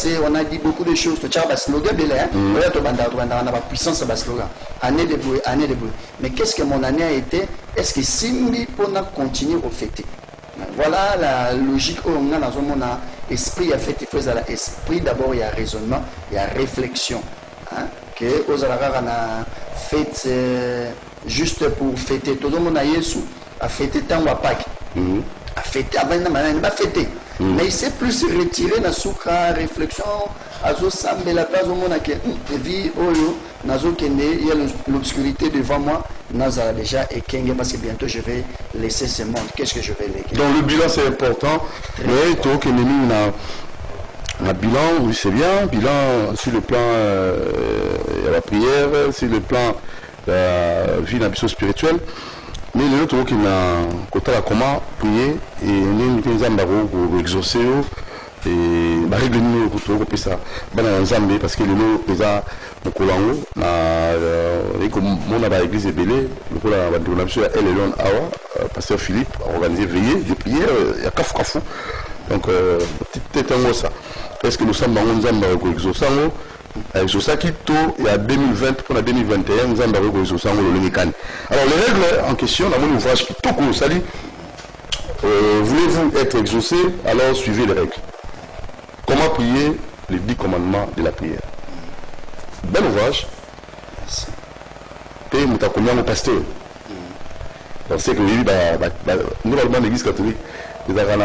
passé, on a dit beaucoup de choses. Tu as un slogan, tu as la puissance de slogan. Année de bruit, année de bruit. Mais qu'est-ce que mon année a été? Est-ce que Simbi on a continué au fêter? Voilà la logique où on a dans un esprit affectif. Il faut esprit d'abord, il y a raisonnement, il y a réflexion. Hein? Que aux Alara on a fait juste pour fêter. Tout le monde a Yesu a fêté tant à Pâques. A fêté avant de pas fêter. Mais il s'est plus retiré dans la réflexion. Azo sambe la place au monde que vie oyo nazo kende il y a l'obscurité devant moi nazara déjà et kenge parce que bientôt je vais laisser ce monde. Qu'est-ce que je vais léguer? Donc le bilan c'est important. Mais toi que nous un bilan, oui c'est bien, bilan sur le plan de la prière, sur le plan de la vie d'ambition spirituelle. Mais les autres qui ont côté la comment prier et nous avons exaucé et la règle nous pour ça dans Zambie parce que le nous présent au Colango et comme mon à l'église est belé le la donation elle et l'on awa pasteur Philippe a organisé veillée de prière il y a kafu donc petit un ça est-ce que nous sommes dans Zambie avec exaucer exaucer qui tout il y a 2020 pour la 2021 nous avons avec exaucer le Lénicani. Alors les règles en question dans mon ouvrage qui tout ça dit voulez-vous être exaucé alors suivez les règles. Comment prier les 10 commandements de la prière. Bel ouvrage. Et nous avons mon pasteur. On sait que oui, nous avons l'église catholique. Nous avons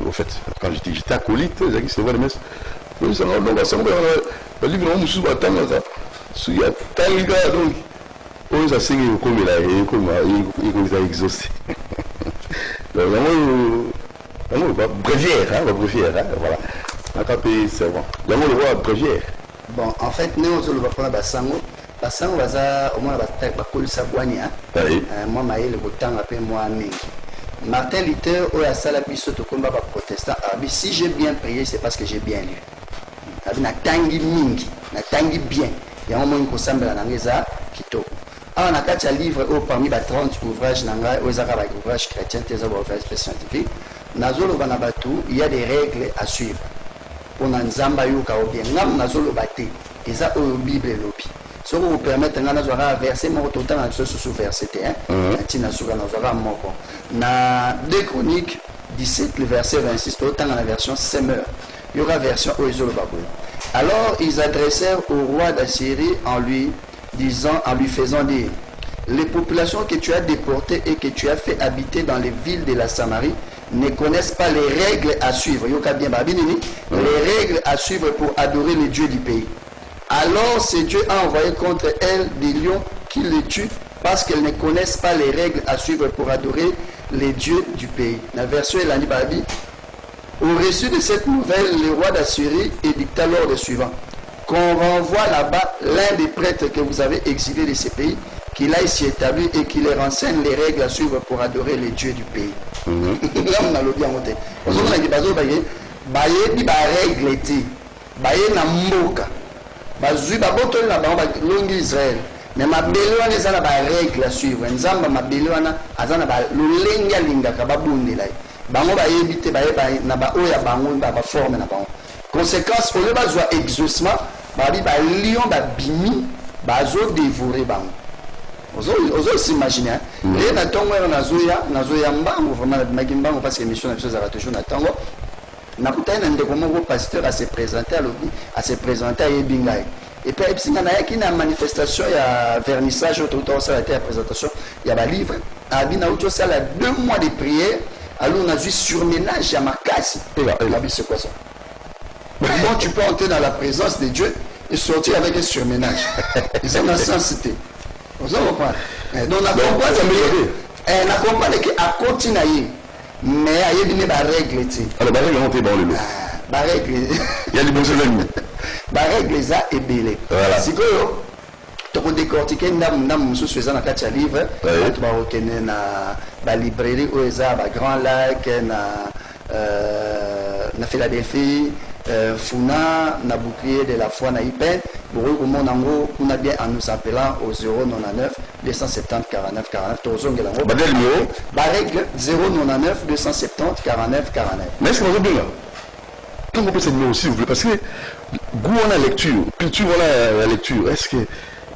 au fait, quand j'étais acolyte, j'ai dit c'est vrai, mais le livre on nous attend ça. Donc, on s'est signé comme il a exaucé. Bréviaire, voilà. Bon, en fait, nous allons prendre Bassango. Bassango va au moins la Sabouani. Moi, le temps après moi, Martin Luther, au Salabiso, au combat protestant. Si j'ai bien prié, c'est parce que j'ai bien lu. Na tangi mingi, na tangi bien. Il y a un moment où on la nangeza kito. On a 4 livres parmi les 30 ouvrages ouvrages chrétiens, des ouvrages scientifiques. Nazolo Vanabatu, il y a des règles à suivre. On a Nzamba Yuka ou bien Nam Nazolo Bate, et ça au Bible et l'Opi. Ça vous permettre de faire verset, mais autant de sous verset 1. Na 2 Chroniques 17, le verset 26, autant dans la version Semeur. Il y aura version Oezolo Babou. Alors ils adressèrent au roi d'Assyrie en lui faisant dire: les populations que tu as déportées et que tu as fait habiter dans les villes de la Samarie ne connaissent pas les règles à suivre. Les règles à suivre pour adorer les dieux du pays. Alors ce Dieu a envoyé contre elles des lions qui les tuent parce qu'elles ne connaissent pas les règles à suivre pour adorer les dieux du pays. La version est l'année Babi. Au reçu de cette nouvelle, le roi d'Assyrie édicta l'ordre suivant: qu'on renvoie là-bas l'un des prêtres que vous avez exilés de ces pays, qu'il aille s'y établir et qu'il leur enseigne les règles à suivre pour adorer les dieux du pays. Là, on a le bien monté. On a dit baye ba règle ti baye na mboka bazui ba botoli na ba longi Israël mais ma belwana ezana ba règle à suivre nzamba ma belwana azana ba lulenga linga ka babundela bango ba yebite baye ba na ba oya bango ba forme na bango. Conséquence au lieu bazwa exaucement ba lion ba bimi bazo dévorer bango. Ozo s'imaginer les na tongo na zoya mbango vraiment na mbango parce que mission na chose à toujours na tongo na kutana ndeko moko pasteur à se présenter à Ebingai et puis si na yaki na manifestation ya vernissage autour ça la présentation il y a ba livre a bina auto ça la 2 mois de prière alors on a vu surménage à Makasi et là c'est quoi ça? Comment tu peux entrer dans la présence de Dieu et sortir avec un surménage? Ils ont la sensité. Vous comprenez? Donc on a compris qu'à continuer, mais il y a des règles. Alors, les règles ont été dans le lot. Il y a des bons événements. Les règles ça est belé. Voilà. Si tu as décortiqué nous faisons dans 4 livres, tu vas reconnaître la librairie où il y a Grand Lac, na Philadelphie, Funa, na bouclier de la foi na Ipen, pour on a bien en nous appelant au 099 270 49 49 tozongela ngo Badel numéro règle 099 270 49 49. Mais est-ce que vous avez bien là? Quand on peut ce numéro aussi, vous voulez, parce que goût on a lecture, culture on a la lecture, est-ce que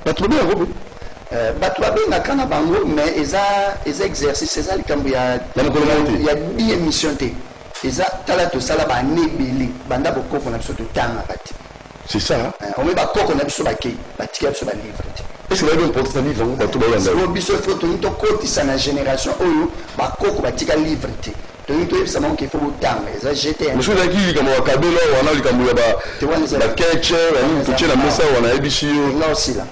pas trop bien Robert? Bato babengaka na bango mais eza exercice eza likambo ya bi émission te eza tala tosala bane ebele banda bokoko na biso totangaka te. C'est ça, hein? Omi bakoko na biso bakei batika biso balivre te. Est-ce que vous avez bien porté livre bato bayanda? So biso fo toyini tokotisa na génération oyo bakoko batika livre te toyini toyebisa bango ke fo botanga eza jeté. Monsieur ezalaki likambo ya kabelo wana likambo ya bakeche totie na mesa wana yebisi yo enga osila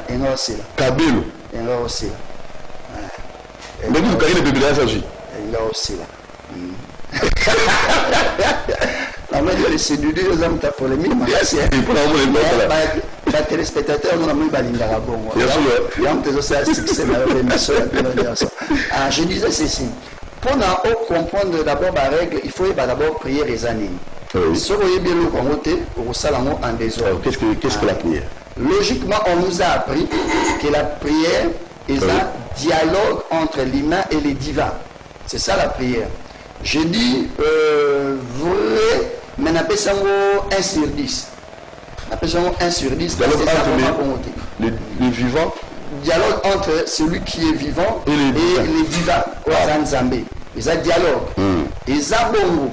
enga osila kabelo enga osila mais vous carrez les bébés là ça aussi enga osila la maison de séduire les hommes ta polémique merci pour la moment les téléspectateurs nous avons balingara bongo il y a un peu de succès dans l'émission. Je disais ceci pour comprendre d'abord la règle il faut d'abord prier les années. Si vous voyez bien le Congoté au salon en désordre. Qu'est-ce que la prière? Logiquement on nous a appris que la prière est un dialogue entre l'humain et les divins. C'est ça la prière. Je dis vrai, mais n'a pas 1 sur 10. N'a pas 1 sur 10. Dialogue entre les vivants. Dialogue entre celui qui est vivant et les divins. Zambé. Ils ont dialogue. Ils ont bongo.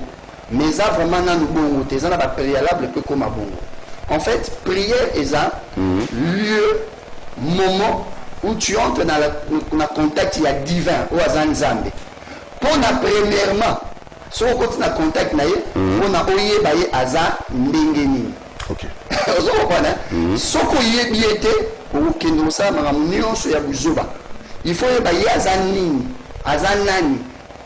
Mais ils ont vraiment un bongo. Ils ont un préalable peu comme un bongo. En fait, prière est un lieu, moment où tu entres dans le contact divin ou à Zambé. Pour na premièrement, si on continue à contact naïe, on a ouïe baye aza ndengeni. Ok. Vous comprenez? Si on y biété, ou qui nous ça m'amène sur ya buzoba. Il faut y baye aza nini, aza nani,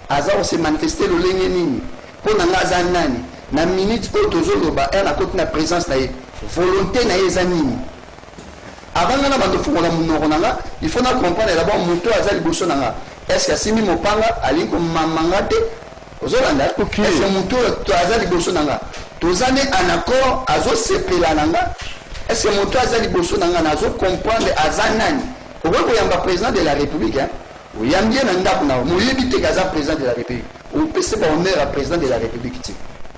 aza on se manifester le lengeni. Pour na aza nani, na minute où toujours ba elle a continué la présence naïe, volonté naïe aza nini. Avant de faire il faut comprendre d'abord moto aza liboso nanga. Est-ce que si mon panga ali ko mamangate ozolanda est-ce que moto aza liboso nanga tozane en accord azo sepela nanga est-ce que moto aza liboso nanga nazo comprendre aza nani okoko yamba président de la république hein oyambie na ndako na moyebi te kaza président de la république ou pese ba honneur à président de la république ti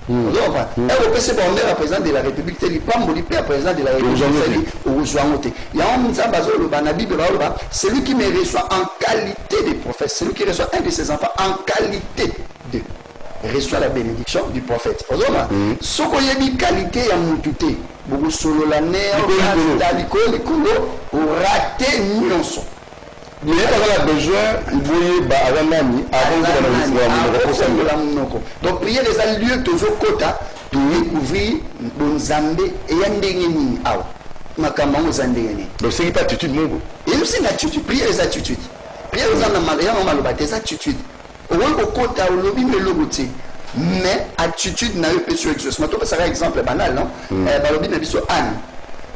ozova et o pese ba honneur à président de la république te lipambo lipe à président de la république au joangote ya on nzamba zo le bana bible ba celui qui me reçoit en qualité de prophète celui qui reçoit un de ses enfants en qualité de reçoit la bénédiction du prophète ozoma soko yebi qualité ya mututé beaucoup solo la ner la likolo ou raté nyonso. Mais il y a besoin de donc prier les lieux toujours kota de découvrir bon zambé et yandengeni awa makamba ngozandengeni. Donc c'est pas attitude mon et aussi une attitude prier les attitudes prier les amaloba des attitudes au kota au lobby me logoté mais attitude na eu sur exaucement to ça exemple banal non balobi na biso an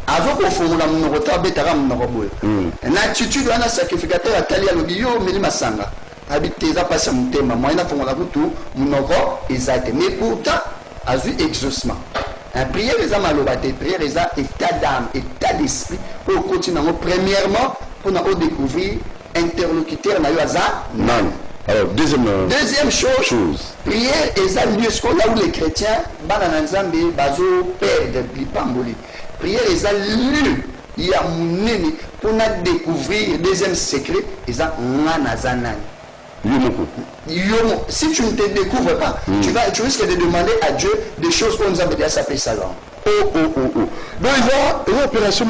avant qu'on fasse la monorote betara monoroboe une attitude wana sacrificateur atali alobi yo meli masanga habité za passer mutema moi na fongola butu monoro ezate mais pourtant azu exaucement un prière les amaloba te prière les état d'âme état d'esprit pour continuer premièrement pour nous découvrir interlocuteur na yo aza non. Alors, deuxième chose, prière est un lieu là où les chrétiens, Bananzambi, Bazo, Père de Lipamboli. Prière est un lieu, il y a mon pour nous découvrir, deuxième secret, ils ont Nanazanani. Si tu ne te découvres pas, tu risques de demander à Dieu des choses qu'on nous a déjà sapé salon. Donc, il y a une opération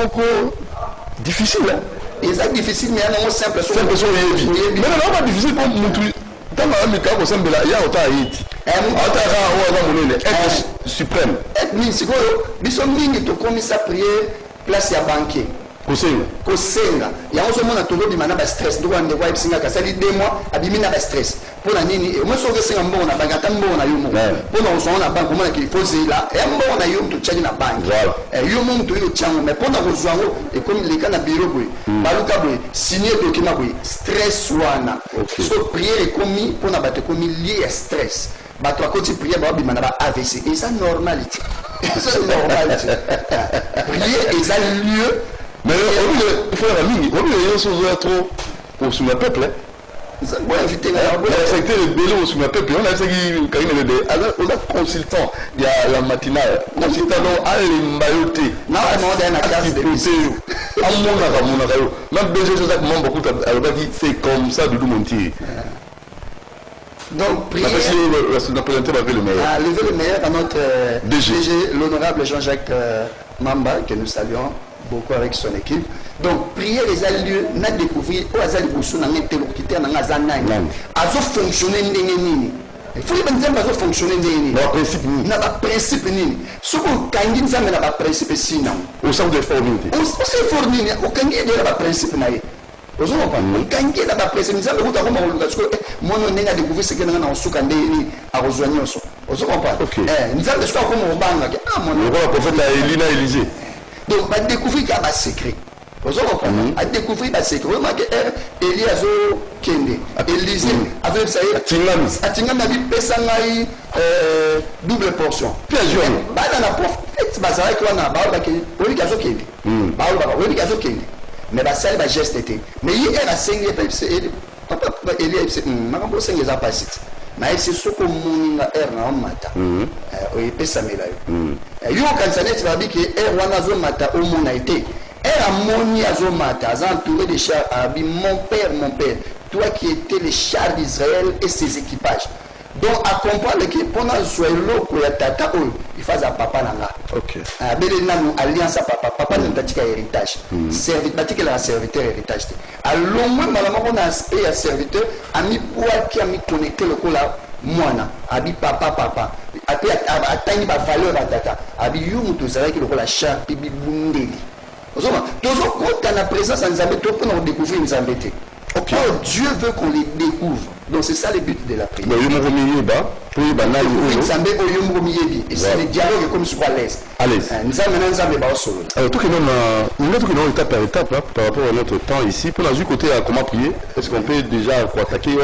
difficile. Hein? C'est difficile, mais il y a un simple chose. Mais non, pas difficile pour nous. Dans le cas où il y a autant être suprême. Être prier place à banquier. Kosenga. Il y a un moment où il y a un stress. Il y a un mois, il y a un stress. Pour la nini, moi je suis un bon à bagata bon à yumo. Pour nous on a banque comment qu'il faut c'est là. Et un bon à yum to tchani na banque. Et yum to yo tchamo mais pour nous rejoindre et comme les cas na bureau boy. Baluka boy signer document boy. Stress wana. So prière est commis pour na battre commis lié à stress. Bato à côté prière ba bimana ba AVC. Et ça normalité. C'est normal. Prière est un lieu Mais il faut la mine. On lui a sauvé trop pour son peuple. Bon, invité, on a affecté le bélo sur ma peuple. On a fait alors on a consultant. Il y a la matinale. Consultant à l'imbayoté. Non, on a une carte de c'est comme ça de Montier. Donc, prière. Lever le meilleur à notre DG, l'honorable Jean-Jacques Mamba, que nous saluons beaucoup avec son équipe. Donc, prière les lieux, n'a découvert, où Azali Boussou n'a interlocuteur, n'a Zanani. Azo fonctionner n'engeni. Il faut que nous ayons fonctionner n'engeni. N'a pas principe n'engeni. Ce qu'on kangi nous amène à pas principe sinon. Au sein de formule. Au sein de formule, au kangi de la principe naïe. Vous comprenez? Quand il y a la presse, nous avons mon on a découvert ce que nous avons su quand il a rejoint nous. Vous comprenez? Nous avons découvert comment on banque. Ah mon. Le prophète Elina Élysée. Donc, on a découvert qu'il y a un secret. Vous comprenez? On a découvert un secret. Vous remarquez, Eliazo Kende, Élysée, avec ça, Atingam a dit Pessangaï double portion. Puis à jouer. Bah, dans la prophète, bah, ça va être quoi? Bah, Oligazo Kende. Bah, Oligazo Kende. Mais ça va geste était mais il y a la cinq papa il y a makambo cinq les apasites mais c'est ce que mon air na mata o pesa mela yo quand ça net va dire que air wana zo mata o mon a été air amoni azo mata as entouré de chars abi mon père toi qui étais les chars d'Israël et ses équipages. Donc, à comprendre que pendant que soit l'eau, il faut à papa nanga. Ok. Alliance à papa. Papa n'a pas de héritage. Serviteur héritage. Alors, moi, on a aspect à serviteur, a mis pour qui a mis connecté le coup là, moi, abi papa. Après, atteindre ma valeur à tata. Abi you, tu savais que le coup la chat, bibi bundeli. Toujours quand on a présence en Zambé, tout pour nous découvrir une Zambé. Okay. Oh, Dieu veut qu'on les découvre. Donc c'est ça le but de la prière. Et c'est le dialogue comme sur à l'aise. Nous avons maintenant un solo. Alors, tout nous avons étape par étape par rapport à notre temps ici. Pour la côté à comment prier, est-ce qu'on peut déjà attaquer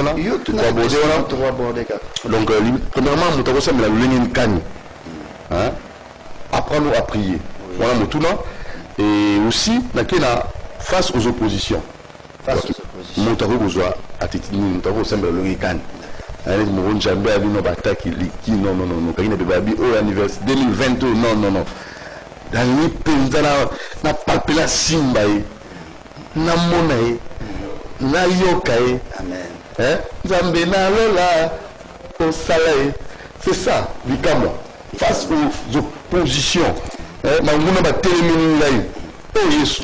donc, premièrement, nous avons la ligne Kani. Apprendre à prier. Voilà, et aussi, face aux oppositions. Montaro besoin attitude montaro semble le can allez mon jambe à nous battre qui non quand il baby au anniversaire 2022 non dans les penza na palpela simba na monae na yokae amen zambe na lola au soleil c'est ça vikamo face aux oppositions na nguna ba télémini là oh Jésus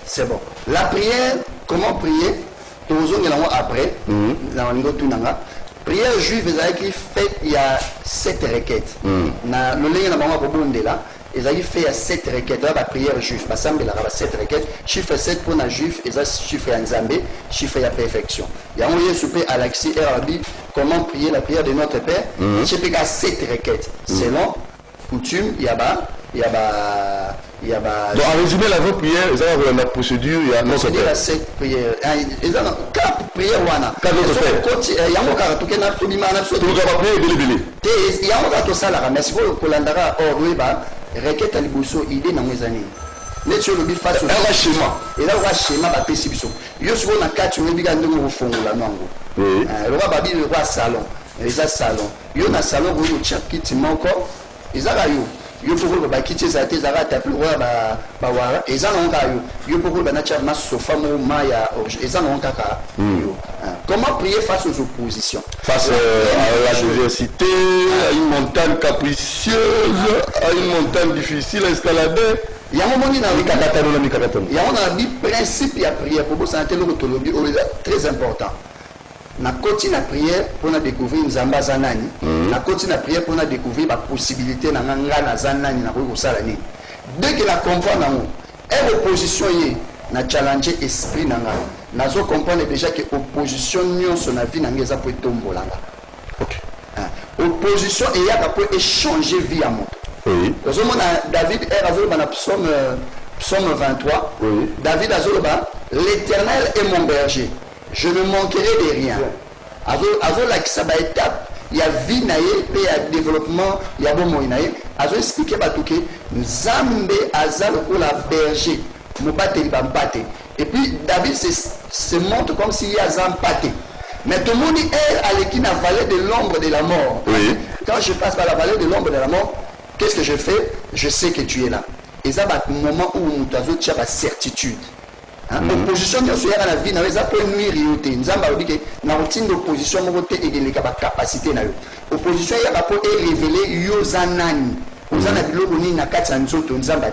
c'est bon la prière. Comment prier? Après, prière juive, il y a 7 requêtes. Ils ont fait 7 requêtes. La prière juive, il y a 7 requêtes. Chiffre 7 pour un juif, et chiffre en Zambé, chiffre à perfection. Il y a un souper à l'axi Arabi, comment prier la prière de notre Père. Chiffre à 7 requêtes. Selon coutume, il y a donc, en résumé, la vraie prière, la procédure, il y a non c'est la 7 prières. Il y a 4 prières. Il y a un cas qui est un peu il y a un cas qui est un mais si vous colandara requête à l'ibousso, il est dans mes années. Mais tu le dis face au schéma. Et là, on va schéma à Pessibiso. Il y a souvent un cas qui est un peu au fond de la mango. Le roi Babi, le roi salon. Il y a un salon. Il y a un salon où il y a un petit encore. Il y a yo poko ba kiti za te zara ta plus roi ba wara eza na nka yo poko ba na cha ma sofa mo maya eza na nka ka comment prier face aux oppositions face à la diversité à une montagne capricieuse à une montagne difficile à escalader il y a un moment dans il y a un principe à prière pour ça télé très important. Na continue la prière pour découvrir Nzamba Zanani. Na continue la prière pour découvrir la possibilité na ngana Zanani na ko sala ni. Dès que la comprend na mo, et opposition y na challenger esprit na ngana. Na zo comprendre déjà que opposition nyonso na vie na ngeza po tombolanga. OK. Opposition et ya peut échanger vie à moi. Oui. Parce que David est azolo na psaume 23. Oui. David azolo ba l'Éternel est mon berger. Je ne manquerai de rien. Avant la étape, il y a vie, il y a développement, il y a bon moyen. Avant expliquer que Nzambe azal ou la berger. Mobate Bambate. Et puis David se montre comme s'il y a un pâté. Mais tout le monde dit, elle qui n'a vallée de l'ombre de la mort. Oui. Quand je passe par la vallée de l'ombre de la mort, qu'est-ce que je fais? Je sais que tu es là. Et ça va un moment où tu as la certitude. L'opposition, il y a la vie, il y a une nuire. Nous avons dit que dans l'opposition, il y a la capacité. L'opposition, il y a révélé Yozanani. Nous avons dit que nous avons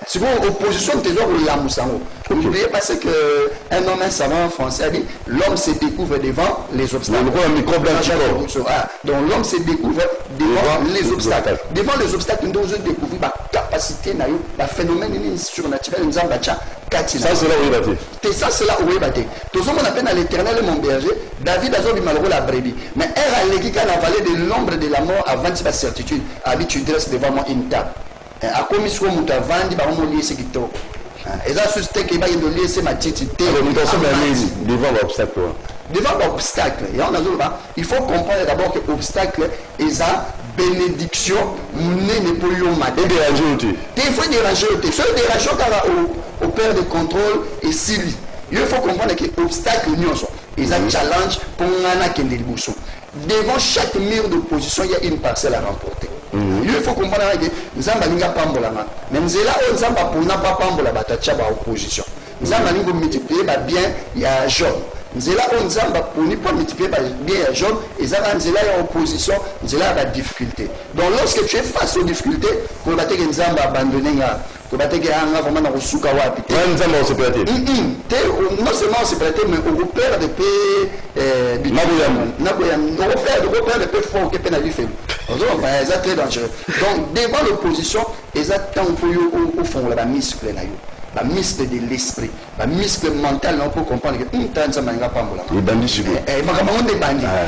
c'est bon, opposition de n'oubliez pas qu'un homme, un savant français a dit l'homme se découvre devant les obstacles. Donc l'homme se découvre devant les obstacles. Devant les obstacles, nous devons découvrir la capacité, le phénomène surnaturel. Ça, c'est là où il est. Et ça, c'est là où il est. Tout le monde appelle à l'éternel mon berger. David a dit malheureux la brebis. Mais elle a l'équipe à la vallée de l'ombre de la mort avant de sa certitude. Habite, tu dresses devant moi une table. A commis sur mon vandi par mon lieu séquito. Et ça, c'est que il lieu c'est ma titi. Devant l'obstacle. Devant l'obstacle. Il faut comprendre d'abord que l'obstacle est la bénédiction. Il faut déranger. Seul déranger au père de contrôle et Sylvie. Il faut comprendre que l'obstacle est un challenge pour nous. Devant chaque mur d'opposition, il y a une parcelle à remporter. Il faut comprendre que nous avons pambola. Mais nous sommes là où nous avons pas pambola batachaba opposition. Nous avons multiplié bien il y a jaune. Nous sommes là où nous avons pas multiplier bien il y a jaune. Et nous sommes là il y a opposition, nous sommes là il y a difficulté. Donc lorsque tu es face aux difficultés, pour battre que nous avons abandonné, pour battre que nous avons vraiment reçu kawapi. Non seulement on s'est prêté, mais on repère de paix. On repère de paix fort que pénal fait. C'est très dangereux. Donc, devant l'opposition, ils attendent au fond la muscle, la muscle de l'esprit, la muscle mental, on peut comprendre que les bandits sur lui.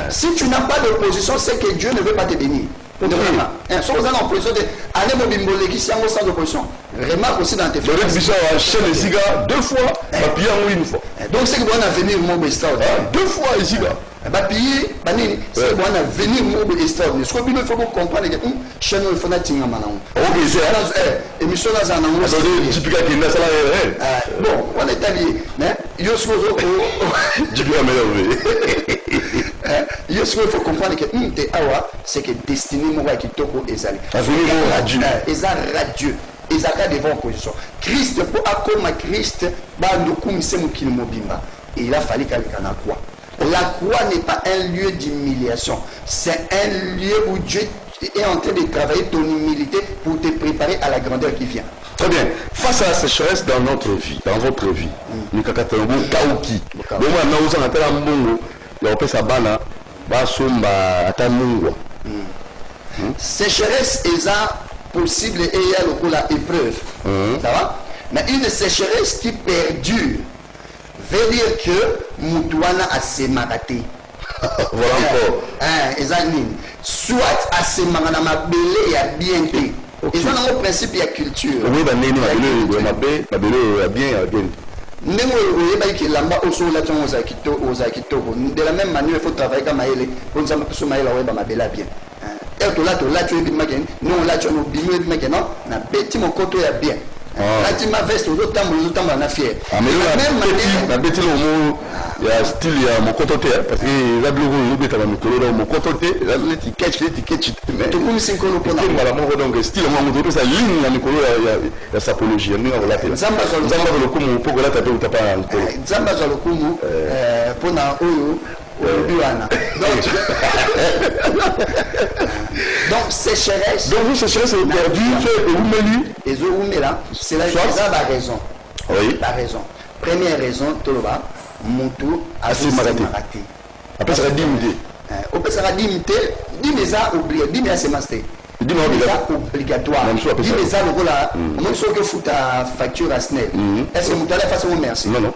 Si tu n'as pas d'opposition, c'est que Dieu ne veut pas te bénir. Si vous avez l'opposition, allez au bimbole qui s'en sans opposition. Remarque aussi dans tes frères. Le Bishop a enchaîné les gars 2 fois, papier en une fois. Donc, c'est que vous allez venir au monde extraordinaire. 2 fois ici, gars. Bapier, banini, c'est bon à venir mobile extraordinaire. Ce qu'il faut comprendre que chez nous il faut n'attendre maintenant. Ok, c'est émission là ça n'a pas. Attendez, typique qui n'a ça là. Bon, on est allé, mais yo ce que du bien mélanger. Yo ce qu'il faut comprendre que awa c'est que destiné mon qui toko ezali. Dieu. Dieu. Ezaka devant opposition. Christ pour akoma Christ ba ndokum se mukili mobimba. Et il a fallu qu'elle na quoi. La croix n'est pas un lieu d'humiliation, c'est un lieu où Dieu est en train de travailler ton humilité pour te préparer à la grandeur qui vient. Très bien. Face à la sécheresse dans notre vie, dans votre vie, nous avons Kauki. Donc, nous avons un Mungo, nous avons fait bana, Basumba, Atamungo. Sécheresse est possible et il y a le épreuve. Ça va? Mais une sécheresse qui perdure veut dire que Moutouana a ses maratés. Voilà encore. Soit à ses maratés, ma belé et à bien été. Et ça, dans le principe, il y a culture. Oui, ma belé a bien. De la même manière, il faut travailler comme Maëlle. Pour nous, il faut ma belé bien. Et tout là, tu es bien. Non, là, tu es bien. Non, na bêti mon côté est bien. Là, tu m'as veste, aux autres temps, on a fier. Mais la bêti, il y a style, il y a mon côté, parce que la bleu, il y a mon côté, l'étiquette, mais tout le monde s'est collé pour nous. Voilà, mon donc style, mon côté, ça ligne, il y a sa apologie. Nous avons la tête. Zamba le coup, pour que la tête, tu n'as pas. Zamba le coup, pour na donc sécheresse. Donc vous sécheresse est perdu, et vous menez. Et vous là, c'est la raison. Oui. La raison. Première raison, Toloba, Moutou a fait maraté. Après ça va dimiter. Après ça va dimiter, dimeza oublié, dimeza c'est master. Dimeza obligatoire. Dimeza le rôle là, même si on fait ta facture à SNEL. Est-ce que Moutou allait faire son merci? Non.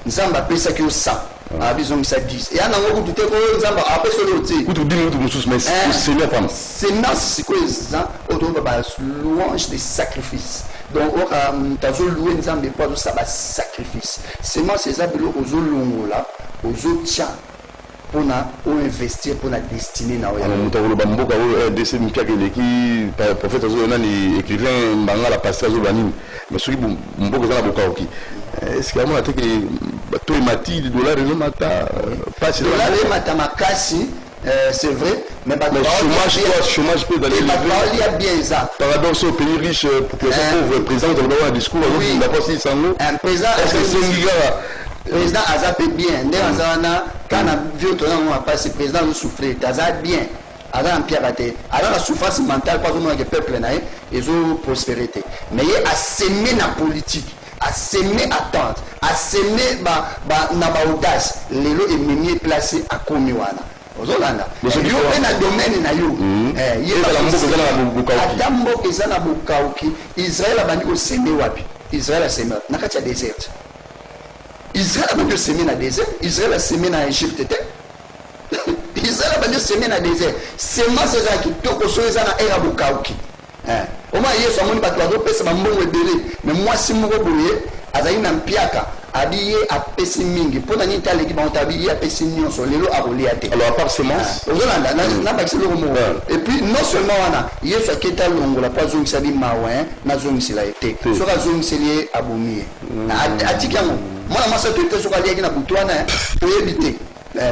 Nzamba pesa que ça. Abizon ça 10. Et ana ngoko tout ko nzamba après sur l'autre. Kutu dimi mutu mususu mais c'est mieux pas. C'est non c'est quoi ça? Auto baba louange des sacrifices. Donc on ta zo louer nzamba pas ça ba sacrifice. C'est moi ces abelo aux longo là, aux autres pour investir pour la destinée na oya mutakolo bamboka oyo RDC mpiaka eleki prophète ozo nani écrivain mbanga la pasteur ozo banini mais soki mboka za na bokaoki est-ce que amona te que bato emati dollar ezo mata passe dollar emata makasi c'est vrai mais chômage peut d'aller il y a bien ça paradoxe au pays riche population pauvre président de le discours oui la poste sango un président est-ce que c'est ngiga président azape bien nde azana kana vieux tona mo passe président le souffler taza bien ala empire te ala la souffrance mentale pas comme le peuple na ezo prospérité mais il a semé na politique a semé attente a semé ba na ba audace lelo ememi placé à komi wana ozolanda yo pe na domaine na yo ata mboka eza na bokauki Israël abandi koseme wapi Israël a semé na kati ya désert Israël a bandu semé na désert Israël a semé na Égypte te Israël a bandu semé na désert semence eza kitoko so eza na era bokauki au moins yesu amoni bato bazopesa bambongo ebele mais mwasi moko boye azali na mpiaka abiye apesi mingi mpona nini taleki bango abiye apesi nyonso lelo akolia te alors à part semence ozolanda nabakisi eloko moko et puis non seulement wana yesu aketi alongola mpo azongisa bimawa nazongisela ye te soki azongiseli ye abomi ye atiki yango mwana mwasi toyete soki aliaki na butu wana toyebi te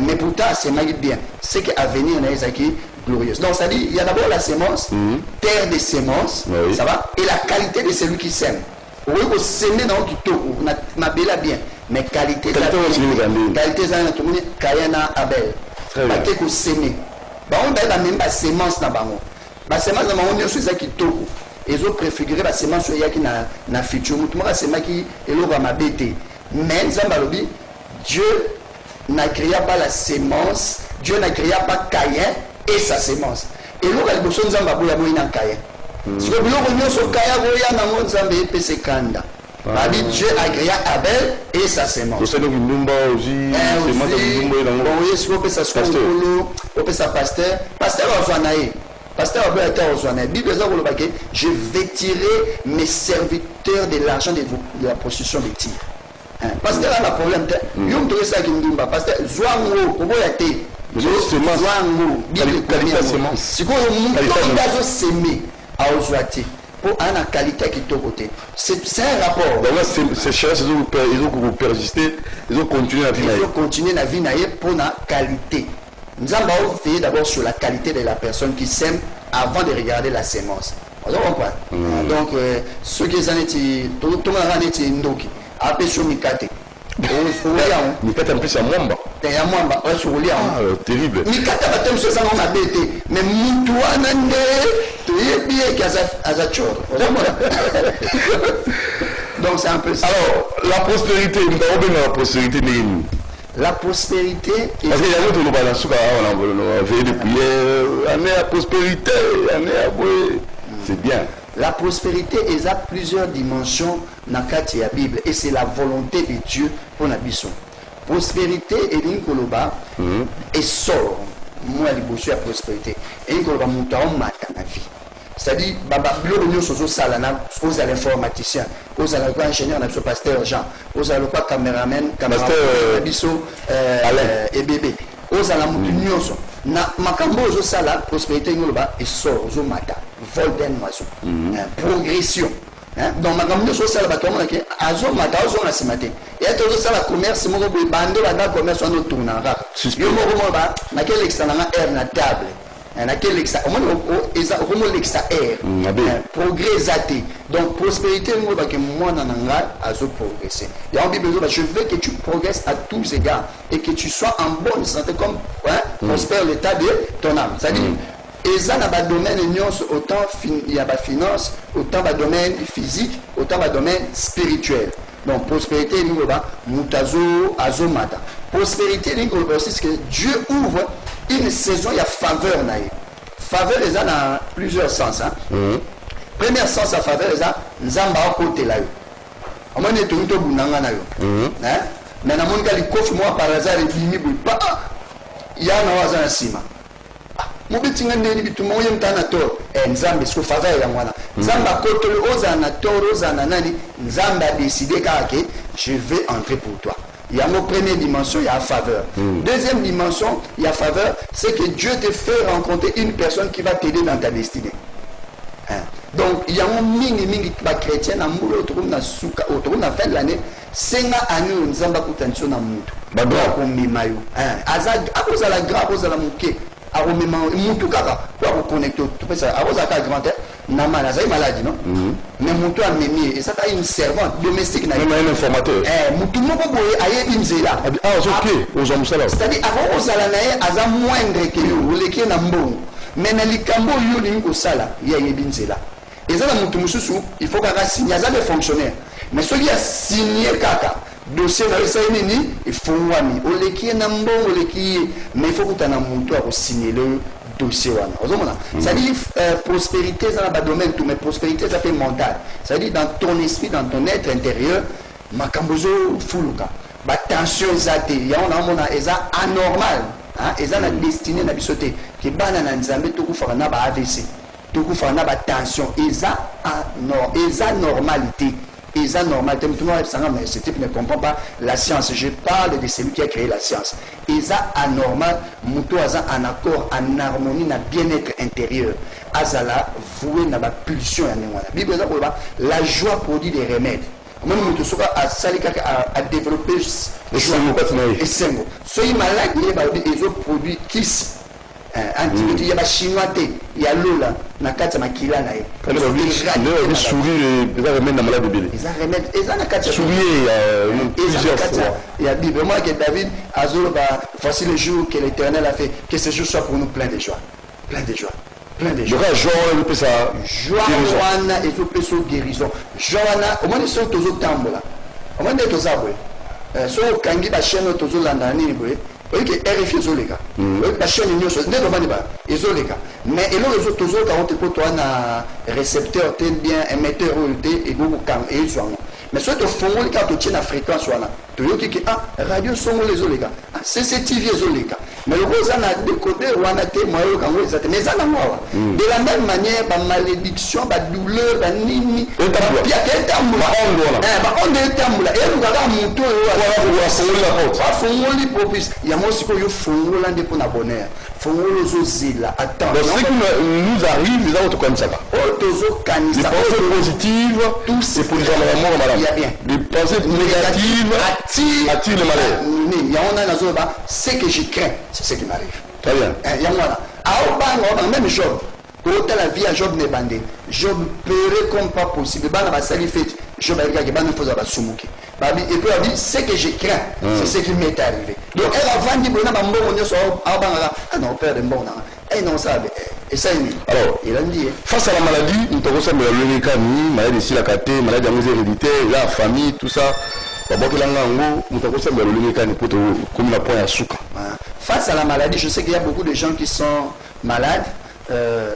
mais pourtant asemaki bien ce que avenir na ye ezalaki glorieuse. Donc ça dit, il y a d'abord la sémence, terre de sémence, ça va, et la qualité de celui qui sème. Oui, vous semez dans le tout, ma belle bien, mais qualité ça qualité ça tout le monde Kayana Abel. Pas que vous semez. Bah on a même pas sémence na bango. Ba sémence na bango c'est ça qui tout. Ils ont préfiguré la sémence sur yaki na futur. Tout le monde c'est qui et l'eau va m'abêter. Mais Zambalobi, Dieu n'a créé pas la sémence, Dieu n'a créé pas Caïn et sa sémence. Et l'eau va le Zamba boya boya Caïn. Si le biloko nyonso Caïn boya na Nzambe epese kanda. Dieu a créé Abel et sa sémence. C'est donc une numba aussi. Sémence de numba et bon oui, si vous pouvez ça pasteur, vous pouvez ça pasteur Ozwanae. Pasteur Abel était Ozwanae. Bible dit je vêtirai mes serviteurs de l'argent de la prostitution de tir. Pasteur a un problème. Yom to ça qui ndumba pasteur Zwango koboya te. Zwango qualité sémence. Si ko yo mundazo semer a ozwati. Pour la qualité qui est côté. C'est un rapport. Donc ces chercheurs, ils ont persisté, ils ont continué la vie. Ils ont continué la vie pour la qualité. Nous avons fait d'abord sur la qualité de la personne qui sème avant de regarder la sémence. Vous comprenez? Donc, ceux qui sont tout le monde a été ndoki. Après sur Mikate. Mikate en plus à Mwamba. Il y a Mwamba, sur le lien. Terrible. Mikate a battu ce sang on a bêté. Mais Moutouana donc c'est un peu ça. Alors la prospérité, la prospérité parce qu'il y a d'autres balances on a veillé de prière, année à prospérité, année à boire. C'est bien. La prospérité est à plusieurs dimensions dans la Bible et c'est la volonté de Dieu pour la mission. Prospérité est une koloba et sort. Moi liboso ya prospérité et ko ba muta o mata na vie c'est-à-dire baba biloko nyonso zo sala na aux informaticien aux ala ingénieur na pasteur Jean aux ala caméraman biso et bébé aux ala mutu nyonso na makambo zo sala prospérité ngoloba et sort zo mata volden maso progression. Donc makambo nyonso sala bato mona ke azo mata azo na simate et to zo sala commerce moko boy bande ba commerce no tourna ra yo moko mo ba na quel externe na air na table na quel externe on eza como l'externe progrès zate donc prospérité ngo ba ke mwana nanga azo progresser et en Bible je veux que tu progresses à tous égards et que tu sois en bonne santé comme prospère l'état de ton âme c'est-à-dire et ça dans le domaine autant il y a la finance, autant dans le domaine physique, autant dans le domaine spirituel. Donc prospérité, nous mutazo azomata. Prospérité, nous aussi que Dieu ouvre une saison, il y a faveur naïe. Faveur est dans plusieurs sens. Premier sens à faveur est ça, nzamba côté là. On m'a dit tout le bunanga na yo. Mais na mon cas il coffre moi par hasard et bimi pas. Il y a na waza sima. Mobitinga ndeni bituma oye mtana to nzambe siko faveur ya mwana nzamba kotolo ozana toro ozana nani nzamba a décidé que je vais entrer pour toi Il y a une première dimension, il y a faveur. Deuxième dimension, il y a faveur, c'est que Dieu te fait rencontrer une personne qui va t'aider dans ta destinée. Donc, il y a un mini chrétien dans la fin de l'année, c'est un année où nous avons beaucoup na mutu. Badra ko mimayo. Azag akoza la gra akoza la muke. Aromema mutu kaka kwa connecter tout ça. Akoza ka grand na malade, maladie non? Mais mutu a memi et ça une servante domestique na. Même un informateur. Mutu moko boye aye imzela. Ah, OK, aux hommes ça là. C'est-à-dire avant ozala na ye aza moindre que yo, oleki na mbongo. Mais na likambo yo lingi ko sala, ya yebinzela. Et ça, il faut qu'elle signe. Il y a des fonctionnaires. Mais celui qui a signé kaka, dossier dans le CNI, il faut wami. Mais il faut que tu aies un montant pour signer le dossier. Ça dit prospérité, ça n'a pas de domaine tout, mais prospérité, ça fait mental. Ça dit dans ton esprit, dans ton être intérieur, ma kambozo fuluka. Ba tension zate, il y a un anormal. Et ça, la destinée n'a pas sauté. Qui banana nzambe tout coup fera na ba AVC. Tout coup fera na ba tension. Et ça normalité. Et ça normalité. Tout le monde mais ce type ne comprend pas la science. Je parle de celui qui a créé la science. Et ça anormal. Moutou aza en accord, en harmonie, na bien-être intérieur. Azala voué na ba pulsion ya nengwana. Bible la joie produit des remèdes. Moi, je a développé et sengo. Soyez malade, il y a des produits kiss. Il y a des chinois, il y a l'eau là, il y a des souris, ils remèdent la maladie. Ils remèdent, ils ont souris plusieurs fois. Il y a Bible, moi que David, voici le jour que l'Éternel a fait, que ce jour soit pour nous plein de joie. Plein de joie. Plein de joie. Joie, et vous pouvez se guérison. Joie, au moins ils sont tous au tambour là. Au moins ils sont tous à boire. Soit au kangi, la chaîne tous au landani, vous voyez que RFI est les gars. La chaîne est tous les gars. Mais et là les autres tous quand on te pose un récepteur, tel bien émetteur et vous et ils sont. Mais soit au fond quand tu tiens la fréquence là. Tu vois que radio sont les gars. CCTV les gars. Mais le rose a décodé ou a été moi mais ça n'a pas. De la même manière, la malédiction, la douleur, la nini, on est il y a moi aussi que je fais pour la bonheur. Ce qui nous arrive, nous avons comme ça. Les pensées positives, c'est pour les gens les pensées négatives attirent le malheur. Ce que je crains, c'est ce qui m'arrive. Très bien. Même Job, autant la vie à Job n'est bandé. Job pleurait comme pas possible. Job a dit et puis elle dit ce que je crains, c'est ce qui m'est arrivé. Donc elle a vendu pour non, père de bon. Et non, ça, et ça, alors, il a dit. Face à la maladie, nous avons la maladie ici, la caté, maladie héréditaire, la famille, tout ça. Face à la maladie, je sais qu'il y a beaucoup de gens qui sont malades.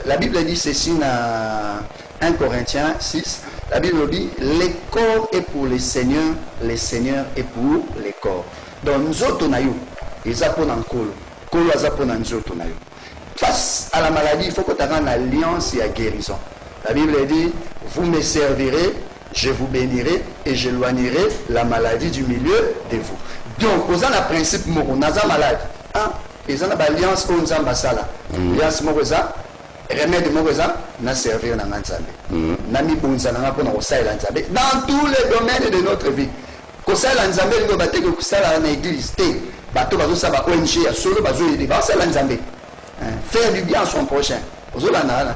La Bible dit ceci dans 1 Corinthiens 6. La Bible dit les corps est pour les seigneurs est pour les corps. Donc nous autres, ils apprennent en colo apprennent en autres. Face à la maladie, il faut que tu aies une alliance et une guérison. La Bible dit vous me servirez, je vous bénirai et j'éloignerai la maladie du milieu de vous. Donc, vous avez le principe moko, nous sommes malades. Ils ont l'alliance où nous sommes basala. L'alliance mokoza, remède mokoza, na servir na nzambe. Na mi bonza na pona osala nzambe dans tous les domaines de notre vie. Kosala nzambe ngo bateke kusala na église té. Bato bazo saba ONG ya solo bazo yedi ba osala nzambe. Faire du bien à son prochain. Ozola na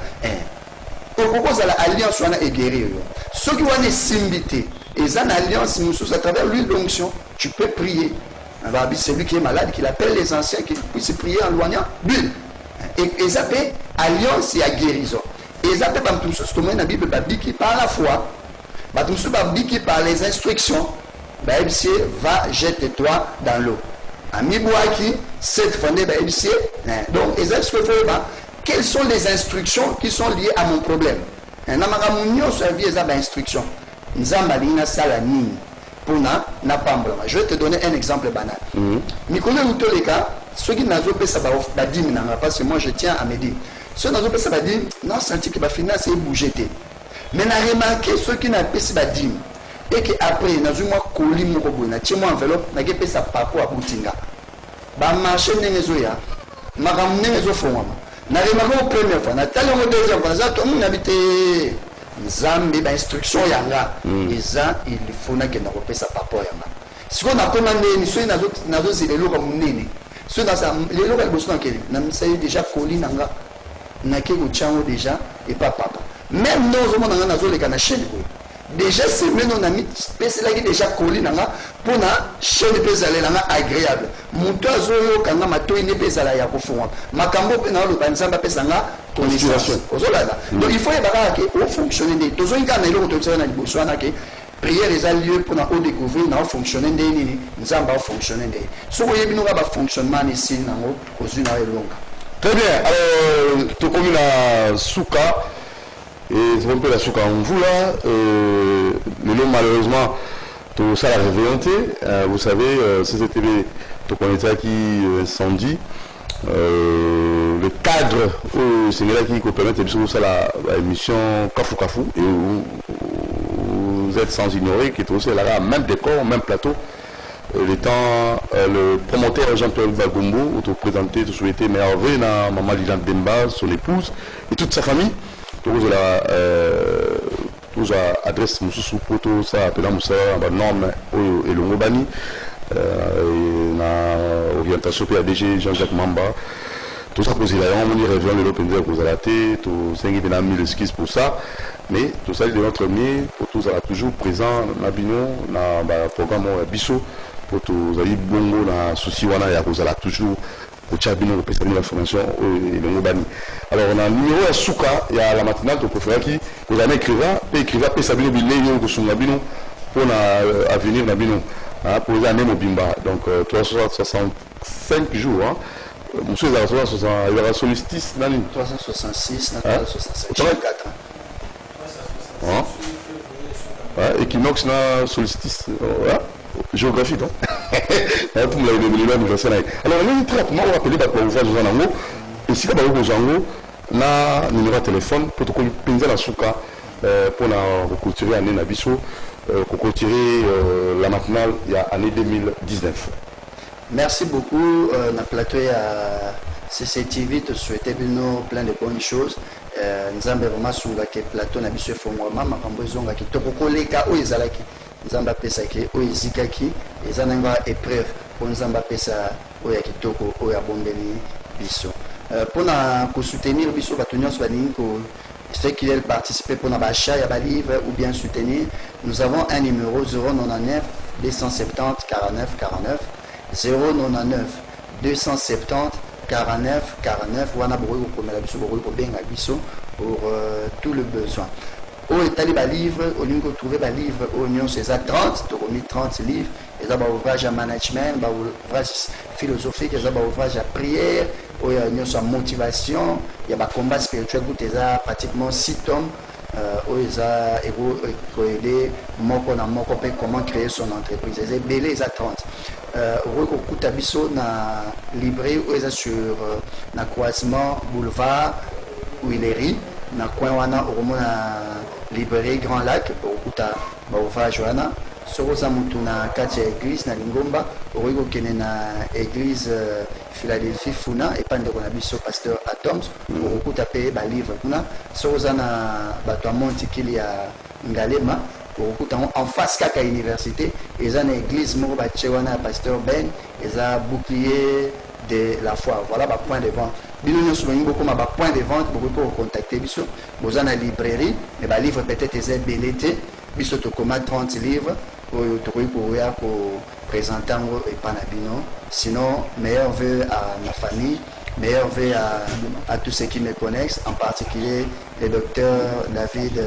pourquoi ça l'alliance soit guérir. Ceux qui ont simbité, ils ont une alliance à travers l'huile d'onction. Tu peux prier. C'est lui qui est malade, qui appelle les anciens, qui puissent prier en loignant l'huile. Et ils appellent alliance et à guérison. Et ils appellent tout ce que la Bible dit par la foi, tout ce qui par les instructions. Va, jette-toi dans l'eau. Ami Boaki, cette fois, donc ils instruisent. Quelles sont les instructions qui sont liées à mon problème? Je vais te donner un exemple banal. Ceux qui n'ont pas dit, parce que moi je tiens à me dire, ceux qui n'ont pas dit, non, senti que la finance est bougée. Mais on a remarqué ceux qui n'ont pas dit, et que après nazui moi colis moko boye na tie moi enveloppe na ke pesa pako a butinga ba marché ndenge ezoya makambo ndenge ezofongwama na remarque première fois na tali yango deuxième fois naza to muna bite nzambe ba instruction yanga eza il faut na kenda kopesa papa yanga siko na koma ndeni so nazo zilelo ka munene so na sa lelo ka liboso na keli na misali déjà colis nanga na ke ko chango déjà et pas papa même nous on a nazo leka na chaîne déjà c'est maintenant on a mis spécial qui déjà colis nanga pour na chaîne pesale nanga agréable muto azoyo kanga matoi ne pesala ya kofunga makambo pe na lo banzamba pesanga connaissance ozolala donc il faut yebaka ke o fonctionner de tozo inga na iloko to na liboso na ke prière les lieu pour na o découvrir na fonctionner de nini nzamba fonctionner de so ko yebino ba fonctionnement ici nango kozuna elonga. Très bien, alors tu comme la souka et c'est un peu la souka en vous là mais non malheureusement tout ça la réveillanté vous savez c'était tout connaissez qui incendie le cadre c'est là qui permet de faire la émission Kafou Kafou et vous êtes sans ignorer qui est aussi là même décor même plateau le promoteur Jean-Pierre Bagombo auto présenté tout souhaité merveille na maman Liliane Demba son épouse et toute sa famille tous adresse mususu poto ça appela musa ba norme et le ngobani na orientation PADG Jean-Jacques Mamba tout ça posé là on y revient le l'open pour zalaté tout 5000 excuses pour ça mais tout ça de notre mieux pour tous toujours présent na bino na ba programme biso pour tous ali bongo na souci wana ya kozala toujours au Tchabino pour préparer l'information et le Ngobani. Alors on a un numéro à Souka, il y a la matinale de préféré qui vous avez écrivain et Sabino Bilé pour son Nabino pour l'avenir Nabino pour les années Mobimba. Donc 365 jours. Monsieur il y aura solstice 366, 367, 4 ans. Équinoxe na solstice. Géographie donc pour me l'anniversaire alors on est très rapidement on va appeler pour ouvrir les anneaux et si vous avez zango na numéro de téléphone pour te pinza la souka pour la reculturer année na biso reculturer la matinale il y a année 2019. Merci beaucoup na plateau à CCTV te souhaiter plein de bonnes choses nzambe vraiment sunga ke plateau na biso fongwama makambo ezonga ki tokokoleka o ezalaki nzamba pesa ki o izikaki ezananga épreuve pour nzamba pesa o ya kitoko o ya bombeli biso pour na ko soutenir biso batunions baningi ko ceux qui veulent participer pour l'achat ya ba livre ou bien soutenir nous avons un numéro 099 270 49 49 099 270 49 49 wana bokoki kokomela biso bokoki kobenga biso pour tout le besoin oyo etali balivre olingi kotrouve balivre oyo nyonso eza 30 tokomi 30 livres eza baouvrage ya management baouvrage philosophique eza baouvrage ya prière oyo nyonso ya motivation ya bacombat spirituel kuta eza pratiquement 6 tomes oyo eza ekoyede moko na moko mpe comment créer son entreprise eza ebele eza 30 okoki kokuta biso na librairie oyo eza sur na croisement boulevard Huileries na coin wana okomona librairie Grand Lac okuta baouvrage wana soki oza mutu na kati ya église na Lingomba okoki kokende na église Philadelphie Funa epai ndeko na biso pasteur Atoms okokuta mpe balivre kuna soki oza na bato ya montikili ya Ngalema okokuta yango en face kaka université eza na église moko batie wana ya pasteur Ben eza bouclier de la foi voilà ba point de vente bino nyonso bolingi bokoma ba point de vente bokoki mpo kocontacte biso boza na librairie mais balivre peut-être eza ebele te biso tokoma 30 livres oyo tokoki koya koprésente yango epai na bino sinon meilleur vœu à ma famille meilleur vœu à tous ceux qui me connaissent en particulier le docteur David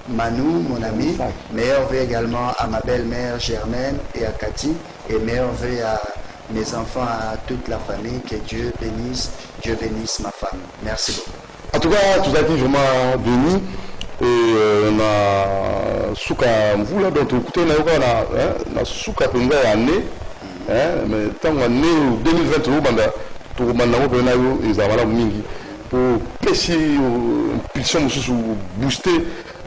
Manou mon ami meilleur vœu également à ma belle-mère Germaine et à Cathy et meilleur vœu à mes enfants, à toute la famille, que Dieu bénisse ma femme. Merci beaucoup. En tout cas, tout a été vraiment béni. Et on a souka vous là donc écoutez on a souka pendant l'année mais tant on est 2020 banda tout banda ko na yo ezala mingi pour pesi impulsion mususu booster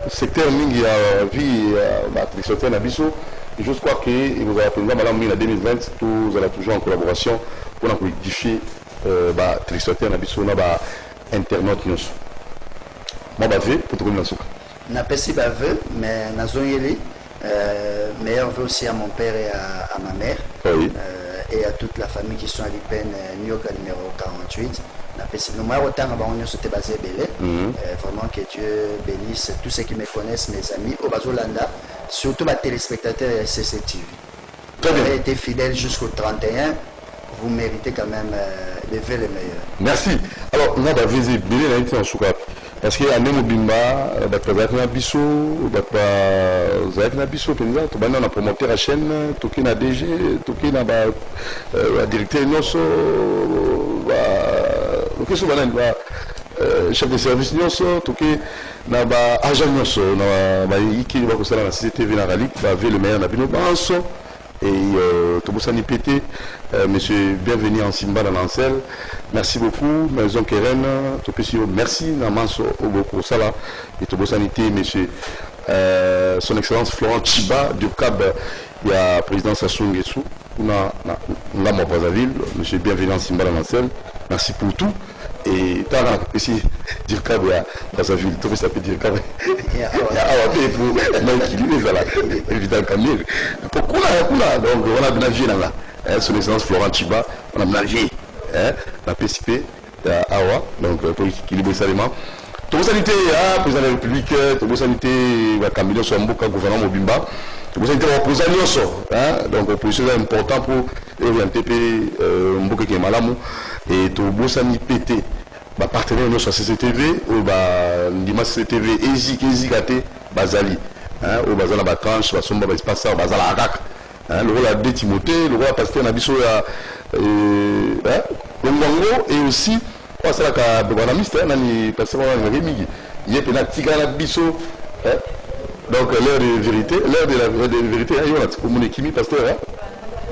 secteur mingi ya vie ba Trisotin na biso. Et je crois que vous avez appris madame en 2020 tous allons toujours en collaboration pour édifier ba Trisotin na biso na ba internaute nous. Moi ba ve pour trouver na souka. Na pesi ba ve mais na zonyeli meilleur vœu aussi à mon père et à ma mère. Oui. Et à toute la famille qui sont à l'IPN Nyoka numéro 48. Vraiment que Dieu bénisse tous ceux qui me connaissent, mes amis, au Bazolanda, surtout mes téléspectateurs et CCTV. Vous avez été fidèles jusqu'au 31, vous méritez quand même le vœu le meilleur. Merci. Alors, on a visé bien été en souka. Parce que à Nemo Bimba, Bakazakna Bisso, Bakazakna Bisso, on a promoté la chaîne, Toki na DG, Toki na la directeur Nyoso, chef de service Nyoso, Toki na agent Nyoso, na Iki va la CCTV na Ralik, va le meilleur na Bino Banso. Et Tobosani Pété, monsieur, bienvenue en Simba dans l'Ancel. Merci beaucoup, Maison Keren, Topesio, merci, Namanso Oboko Sala, et Tobosani monsieur, son Excellence Florent Chiba, du CAB, il y a président Sassou Nguessou, on a Brazzaville, monsieur, bienvenue en Simba dans l'Ancel. Merci pour tout. Et tu as ici, dire qu'il y a Brazzaville, tout ça peut dire qu'il y a évidemment Camille. Pourquoi donc on a bien vu là, son excellence Florent Chiba, on a bien vu, la PCP, Awa, donc pour équilibrer ça les mains. Tout sanité, président de la République, tout sanité, Camille Somboka, gouvernement Mobimba. Vous êtes opposant donc opposition est important pour orienter Mboka qui est malamu et tout Bosani PT partenaire de notre CCTV ou Ndima CCTV Ezikate Bazali au Bazala Batranche Basomba Baspasa Bazala Arak le rôle de Timothée le rôle pasteur Nabiso Longongo et aussi c'est là que Bonamiste nani pasteur Rémi il est pénal Tigana Biso donc l'heure de vérité, il y a un Kimi pasteur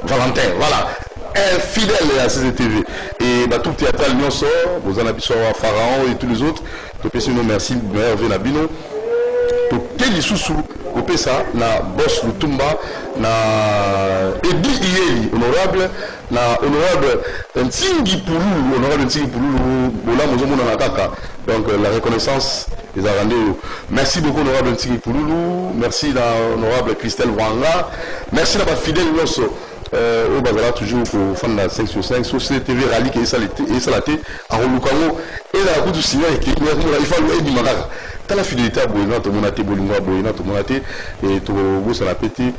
Valentin, voilà, un fidèle à CCTV. Et tout le théâtre Lyon sort, vous en avez Pharaon et tous les autres. Donc nous merci, Hervé Nabino. Donc quel sous au ça, na boss Lutumba, na Edi Ieli, honorable, na honorable Ntingi Poulou, honorable Ntingi Poulou, Bola Mozomo Nanakaka. Donc la reconnaissance des Arandés. Merci beaucoup honorable Ntingi Poulou, merci l'honorable Christelle Wanga, merci la fidèle Nosso. Au Bazala toujours pour fan de 5 sur 5 sur CTV Rally qui est salaté à Rolukango et la route du Seigneur et qui il faut le aider Magara. T'as la fidélité à Boyna, tout le monde a été Bolinga, Boyna, tout le monde a été et tout le monde a pété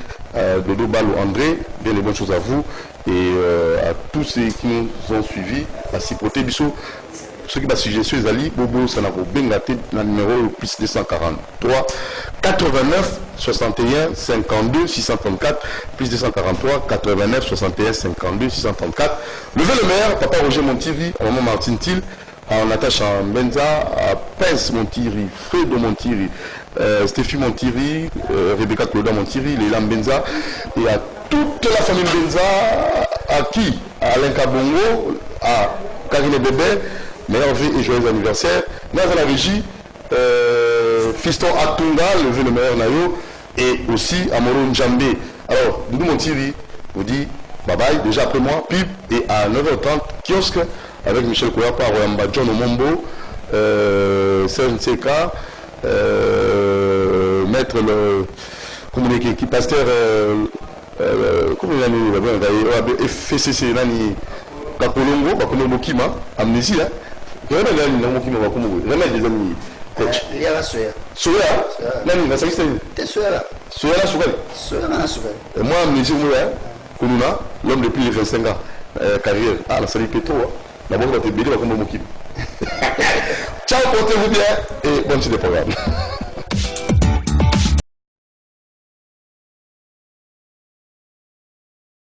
Dodo Balou André, bien les bonnes choses à vous et à tous ceux qui nous ont suivis, à Cipoté Bissot. Ceux qui va suggestion Zali, Bobo, ça n'a pas bien gâté, le numéro plus 243 89 61 52 634 plus 243 89 61 52 634. Levez le maire, papa Roger Montieri, maman Martine Thiel, en attache à Benza, à Pince Montieri, Fredo Montieri, Stéphie Montieri, Rebecca Claude Montieri, Léla Benza, et à toute la famille Benza, à qui? À Alain Kabongo, à Karine Bébé, meilleur vœu et joyeux anniversaire. Dans la régie, Fiston Atunga, levé le meilleur Nayo, et aussi Amoro Njambé. Alors, Doudou Montieri vous dit bye bye, déjà après moi, pub, et à 9h30, kiosque, avec Michel Kouapa, Royamba John Omombo, Serge Nseka, maître le communiqué qui pasteur, comment il a dit, FCC, Nani, Kakolongo Kima, amnésie, hein. Remède des amis. Coach. Il y a la soya. Soya. Nani, ça existe. T'es soya là. Soya là, soya. Soya là, soya. Moi, monsieur Moulin, Kounouna, l'homme depuis les 25 ans, carrière. Ah, la salut Petro. D'abord, on va te bénir, on va comme Mokim. Ciao, portez-vous bien et bonne suite de programme.